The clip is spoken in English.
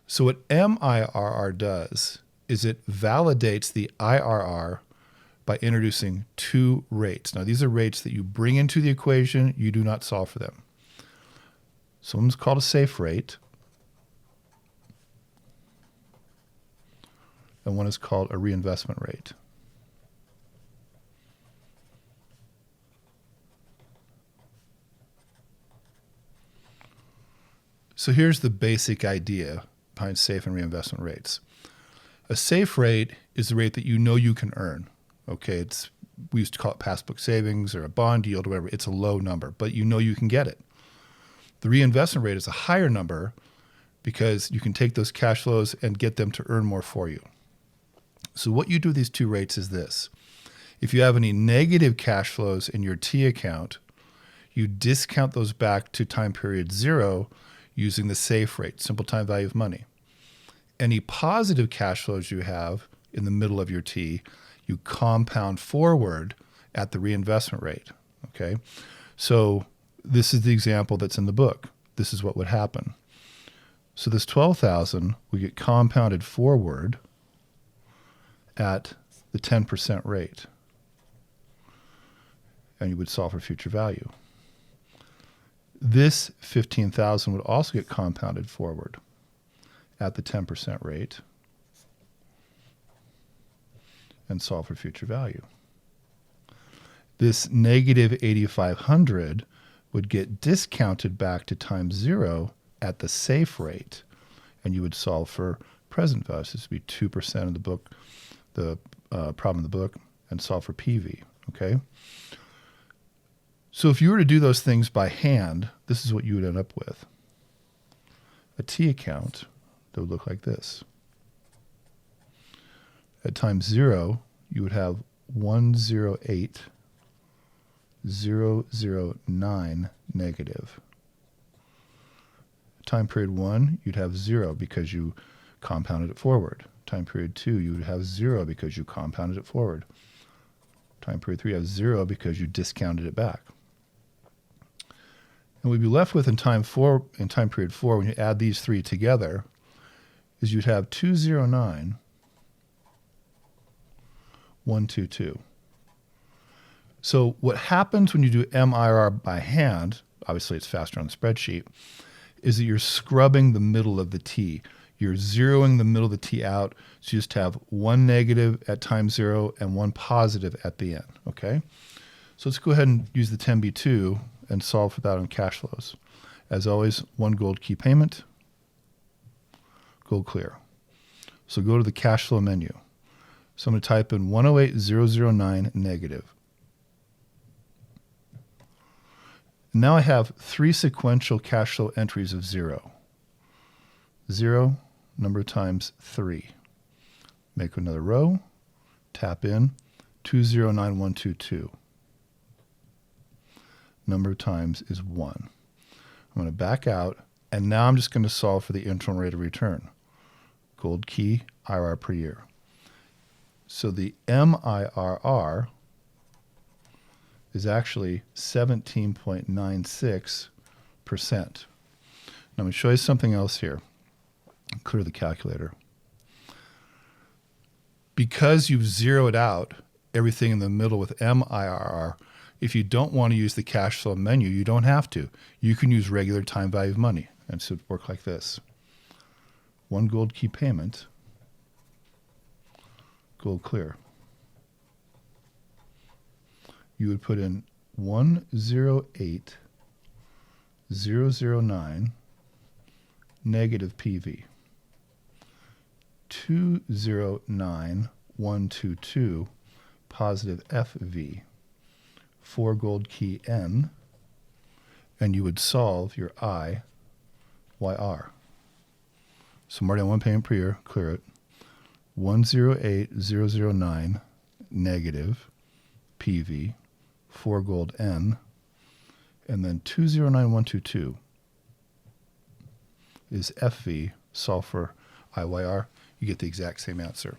So what MIRR does is it validates the IRR by introducing two rates. Now, these are rates that you bring into the equation. You do not solve for them. So one's called a safe rate, and one is called a reinvestment rate. So here's the basic idea behind safe and reinvestment rates. A safe rate is the rate that you know you can earn. Okay, we used to call it passbook savings or a bond yield or whatever. It's a low number, but you know you can get it. The reinvestment rate is a higher number because you can take those cash flows and get them to earn more for you. So what you do with these two rates is this. If you have any negative cash flows in your T account, you discount those back to time period 0 using the safe rate, simple time value of money. Any positive cash flows you have in the middle of your T, you compound forward at the reinvestment rate. Okay, so this is the example that's in the book. This is what would happen. So this $12,000 would get compounded forward at the 10% rate, and you would solve for future value. This $15,000 would also get compounded forward at the 10% rate and solve for future value. This negative 8,500 would get discounted back to time 0 at the safe rate, and you would solve for present value. So this would be 2% of the book, the problem in the book, and solve for PV. Okay. So if you were to do those things by hand, this is what you would end up with. A T account that would look like this. At time 0, you would have 108,009 negative. Time period 1, you'd have 0 because you compounded it forward. Time period 2, you would have 0 because you compounded it forward. Time period 3, you have 0 because you discounted it back. And we'd be left with in time period 4, when you add these three together, is you'd have 209,122. So what happens when you do MIRR by hand, obviously it's faster on the spreadsheet, is that you're scrubbing the middle of the T. You're zeroing the middle of the T out, so you just have one negative at time 0 and one positive at the end, okay? So let's go ahead and use the 10B2 and solve for that on cash flows. As always, one gold key payment, gold clear. So go to the cash flow menu. So I'm going to type in 108,009 negative. Now I have three sequential cash flow entries of 0. 0, number of times 3. Make another row, tap in 209,122. Number of times is 1. I'm going to back out, and now I'm just going to solve for the internal rate of return. Gold key, IRR per year. So the MIRR is actually 17.96%. Now I'm going to show you something else here. Clear the calculator. Because you've zeroed out everything in the middle with MIRR, if you don't want to use the cash flow menu, you don't have to. You can use regular time value of money. And so it would work like this. One gold key payment, gold clear. You would put in 108,009 negative PV. 209,122 positive FV. 4 gold key N, and you would solve your IYR. So Marty, on one payment per year, clear it. 108,009 negative PV, 4 gold N, and then 209,122 is FV, solve for IYR. You get the exact same answer.